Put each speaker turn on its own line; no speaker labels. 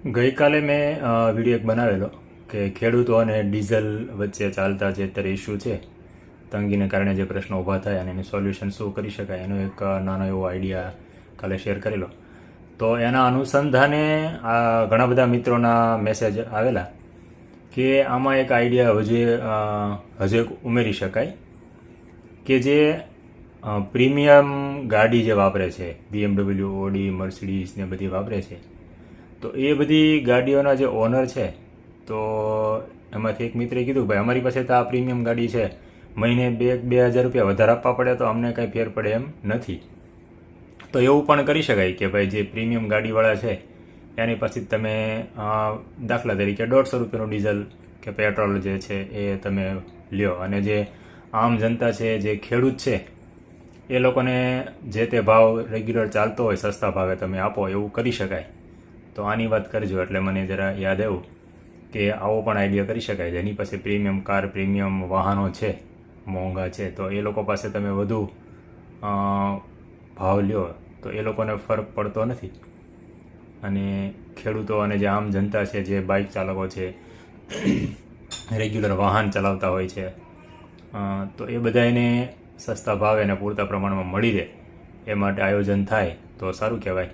ગઈકાલે મેં વિડીયો એક બનાવેલો કે ખેડૂતો અને ડીઝલ વચ્ચે ચાલતા જે અત્યારે ઇસ્યુ છે, તંગીને કારણે જે પ્રશ્નો ઊભા થયા અને એનું સોલ્યુશન શું કરી શકાય એનો એક નાનો એવો આઈડિયા કાલે શેર કરેલો. તો એના અનુસંધાને આ ઘણા બધા મિત્રોના મેસેજ આવેલા કે આમાં એક આઈડિયા હજુ એક ઉમેરી શકાય કે જે પ્રીમિયમ ગાડી જે વાપરે છે, BMW, ઓડી, મર્સિડીઝ ને બધી વાપરે છે, તો એ બધી ગાડીઓના જે ઓનર છે, તો એમાંથી એક મિત્રે કીધું ભાઈ અમારી પાસે તો આ પ્રીમિયમ ગાડી છે, મહિને 2,000 રૂપિયા વધારે આપવા પડે તો અમને કંઈ ફેર પડે એમ નથી. તો એવું પણ કરી શકાય કે ભાઈ જે પ્રીમિયમ ગાડીવાળા છે એની પાસેથી તમે દાખલા તરીકે 150 રૂપિયાનું ડીઝલ કે પેટ્રોલ જે છે એ તમે લ્યો, અને જે આમ જનતા છે, જે ખેડૂત છે, એ લોકોને જે તે ભાવ રેગ્યુલર ચાલતો હોય સસ્તા ભાવે તમે આપો, એવું કરી શકાય. તો આની વાત કરજો એટલે મને જરા યાદ આવ્યું કે આવો પણ આઈડિયા કરી શકાય. જેની પાસે પ્રીમિયમ કાર, પ્રીમિયમ વાહનો છે, મોંઘા છે, તો એ લોકો પાસે તમે વધુ ભાવ લ્યો તો એ લોકોને ફરક પડતો નથી, અને ખેડૂતો અને જે આમ જનતા છે, જે બાઇક ચાલકો છે, રેગ્યુલર વાહન ચલાવતા હોય છે, તો એ બધાને સસ્તા ભાવે અને પૂરતા પ્રમાણમાં મળી રહે એ માટે આયોજન થાય તો સારું કહેવાય.